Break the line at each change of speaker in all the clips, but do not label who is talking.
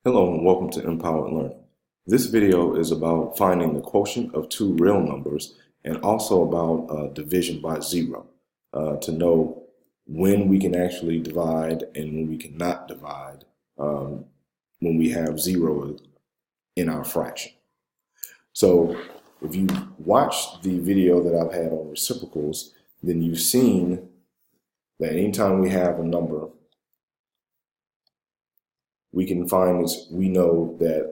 Hello and welcome to Empowered Learning. This video is about finding the quotient of two real numbers and also about division by zero to know when we can actually divide and when we cannot divide when we have zero in our fraction. So if you watched the video that I've had on reciprocals, then you've seen that anytime we have a number, we can find this, we know that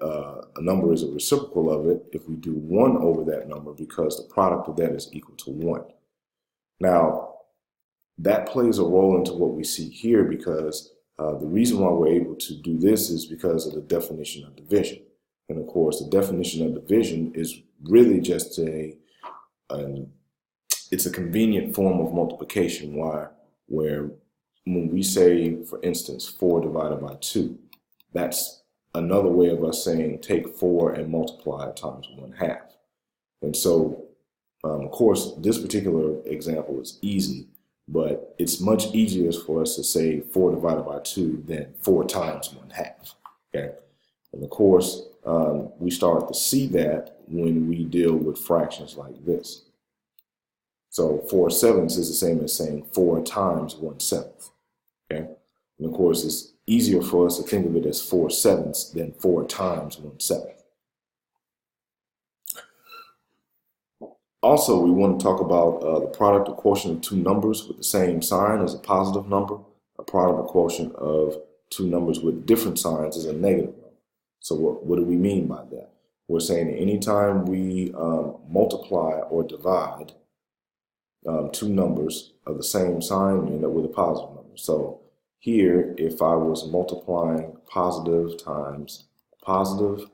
a number is a reciprocal of it if we do 1 over that number because the product of that is equal to 1. Now, that plays a role into what we see here because the reason why we're able to do this is because of the definition of division. And of course, the definition of division is really just it's a convenient form of multiplication where when we say, for instance, 4 divided by 2, that's another way of us saying take 4 and multiply it times 1/2. And so, of course, this particular example is easy, but it's much easier for us to say 4 divided by 2 than 4 times 1/2. Okay? And of course, we start to see that when we deal with fractions like this. So 4/7 is the same as saying 4 times 1/7. Okay? And of course, it's easier for us to think of it as 4/7 than 4 times 1/7. Also, we want to talk about the product or quotient of two numbers with the same sign as a positive number. A product or quotient of two numbers with different signs is a negative number. So what do we mean by that? We're saying that anytime we multiply or divide two numbers of the same sign, we end up with a positive number. So here, if I was multiplying positive times positive,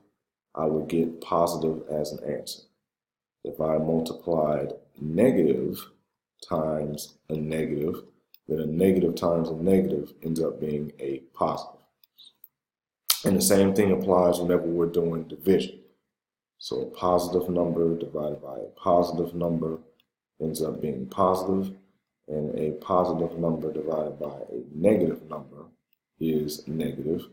I would get positive as an answer. If I multiplied negative times a negative, then a negative times a negative ends up being a positive. And the same thing applies whenever we're doing division. So a positive number divided by a positive number ends up being positive. And a positive number divided by a negative number is negative,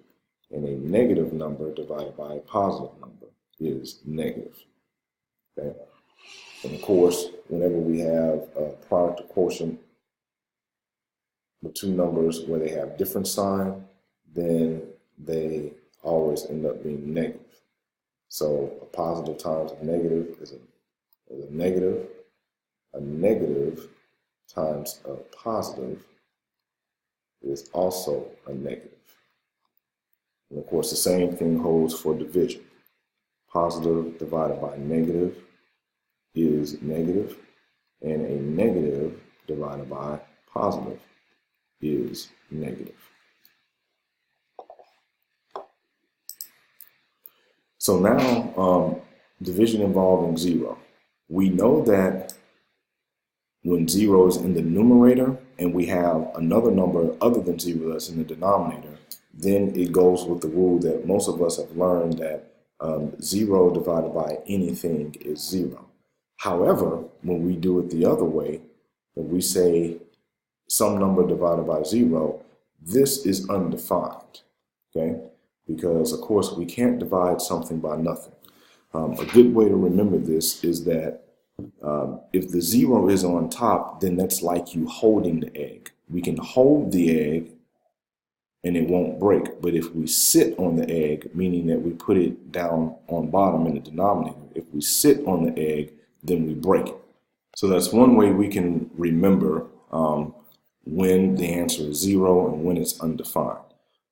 and a negative number divided by a positive number is negative. Okay? And of course, whenever we have a product or quotient with two numbers where they have different sign, then they always end up being negative. So a positive times a negative is a negative. A negative times a positive is also a negative. And of course, the same thing holds for division. Positive divided by negative is negative, and a negative divided by positive is negative. So now, division involving zero. We know that when zero is in the numerator and we have another number other than zero that's in the denominator, then it goes with the rule that most of us have learned that zero divided by anything is zero. However, when we do it the other way, when we say some number divided by zero, this is undefined, okay? Because, of course, we can't divide something by nothing. A good way to remember this is that if the zero is on top, then that's like you holding the egg. We can hold the egg and it won't break. But if we sit on the egg, meaning that we put it down on bottom in the denominator, if we sit on the egg, then we break it. So that's one way we can remember when the answer is zero and when it's undefined.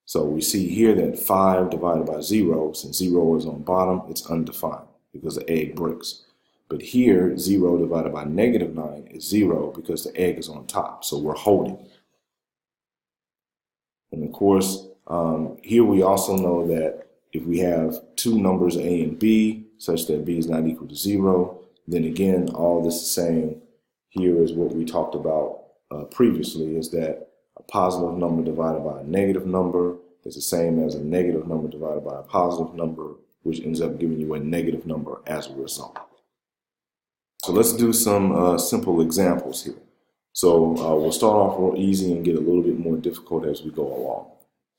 So we see here that 5 divided by 0, since 0 is on bottom, it's undefined because the egg breaks. But here, 0 divided by -9 is 0 because the egg is on top, so we're holding it. And of course, here we also know that if we have two numbers A and B, such that B is not equal to 0, then again, all this is saying here is what we talked about previously, is that a positive number divided by a negative number is the same as a negative number divided by a positive number, which ends up giving you a negative number as a result. So let's do some simple examples here. So we'll start off real easy and get a little bit more difficult as we go along.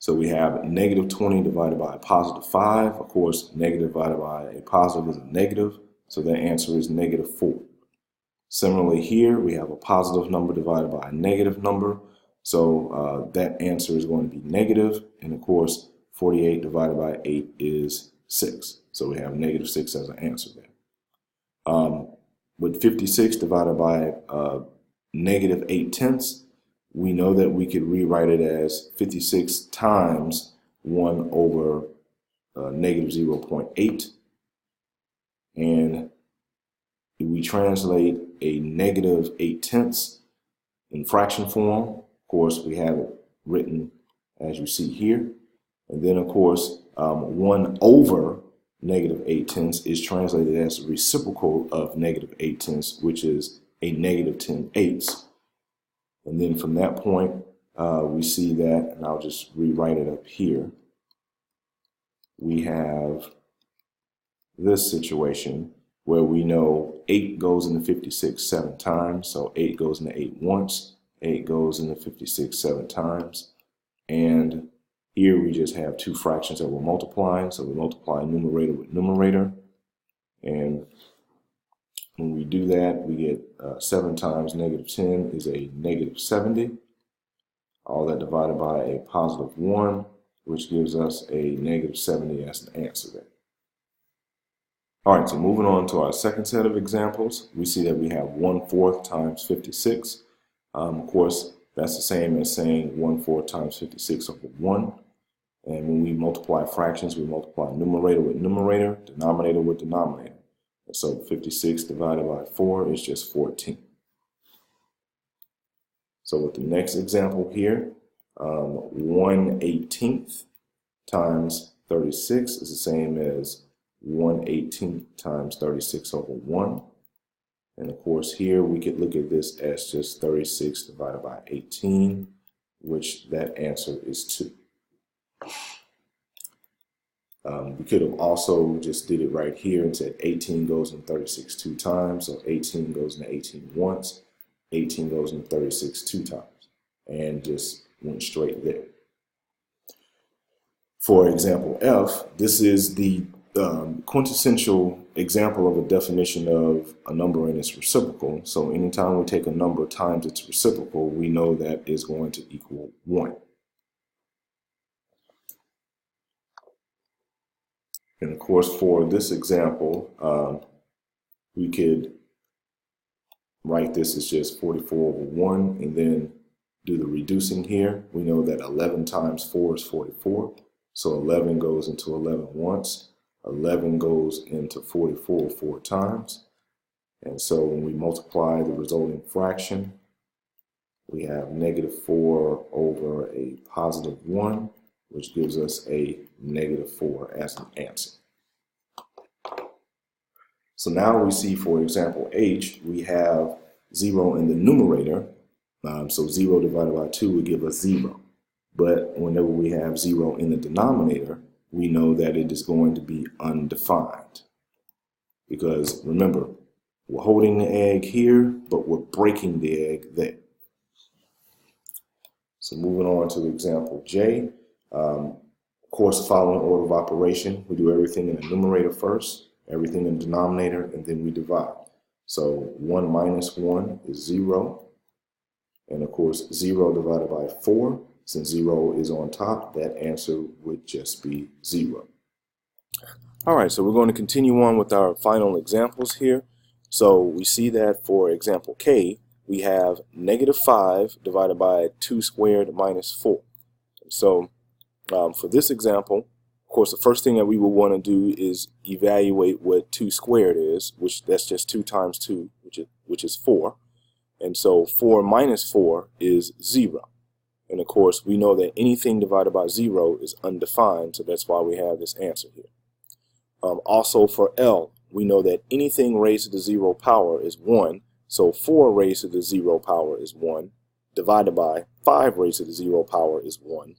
So we have negative 20 divided by a positive 5. Of course, negative divided by a positive is a negative, so that answer is negative 4. Similarly here, we have a positive number divided by a negative number, so that answer is going to be negative, and of course, 48 divided by 8 is 6. So we have negative 6 as an answer there. With 56 divided by negative 8/10, we know that we could rewrite it as 56 times 1 over negative 0.8. And if we translate a negative 8/10 in fraction form, of course, we have it written as you see here. And then, of course, 1 over negative 8/10 is translated as the reciprocal of negative 8/10, which is a negative 10/8. And then from that point, we see that, and I'll just rewrite it up here. We have this situation where we know 8 goes into 56 7 times. So 8 goes into 8 once, 8 goes into 56 7 times. And here we just have two fractions that we're multiplying. So we multiply numerator with numerator. And when we do that, we get 7 times negative 10 is a negative 70. All that divided by a positive 1, which gives us a negative 70 as an answer there. All right, so moving on to our second set of examples, we see that we have 1/4 times 56. Of course, that's the same as saying 1/4 times 56 over 1. And when we multiply fractions, we multiply numerator with numerator, denominator with denominator. And so 56 divided by 4 is just 14. So with the next example here, 1/18 times 36 is the same as 1/18 times 36 over 1. And of course here we could look at this as just 36 divided by 18, which that answer is 2. We could have also just did it right here and said 18 goes into 36 2 times, so 18 goes into 18 once, 18 goes into 36 2 times, and just went straight there. For example F, this is the quintessential example of a definition of a number and its reciprocal. So anytime we take a number times its reciprocal, we know that is going to equal 1. And of course, for this example, we could write this as just 44 over 1 and then do the reducing here. We know that 11 times 4 is 44. So 11 goes into 11 once. 11 goes into 44 4 times. And so when we multiply the resulting fraction, we have negative 4 over a positive 1, which gives us a negative 4 as an answer. So now we see, for example, H, we have 0 in the numerator. So 0 divided by 2 would give us 0. But whenever we have 0 in the denominator, we know that it is going to be undefined. Because remember, we're holding the egg here, but we're breaking the egg there. So moving on to example J. Of course, following order of operation, we do everything in the numerator first, everything in the denominator, and then we divide. So 1 minus 1 is 0. And of course, 0 divided by 4, since 0 is on top, that answer would just be 0. All right, so we're going to continue on with our final examples here. So we see that for example K, we have negative 5 divided by 2 squared minus 4. So for this example, of course, the first thing that we will want to do is evaluate what 2 squared is, which that's just 2 times 2, which is 4. And so 4 minus 4 is 0. And of course, we know that anything divided by 0 is undefined, so that's why we have this answer here. Also for L, we know that anything raised to the 0 power is 1, so 4 raised to the 0 power is 1, divided by 5 raised to the 0 power is 1.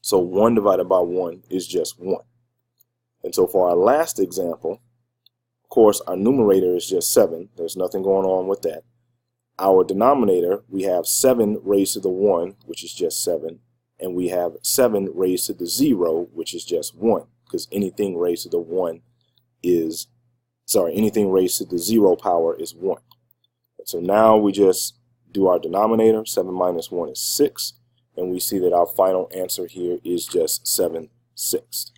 So 1 divided by 1 is just 1. And so for our last example, of course, our numerator is just 7. There's nothing going on with that. Our denominator, we have 7 raised to the 1, which is just 7, and we have 7 raised to the 0, which is just 1, because anything raised to the 1 is, anything raised to the 0 power is 1. And so now we just do our denominator. 7 minus 1 is 6, and we see that our final answer here is just 7/6.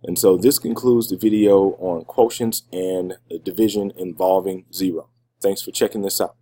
And so this concludes the video on quotients and division involving 0. Thanks for checking this out.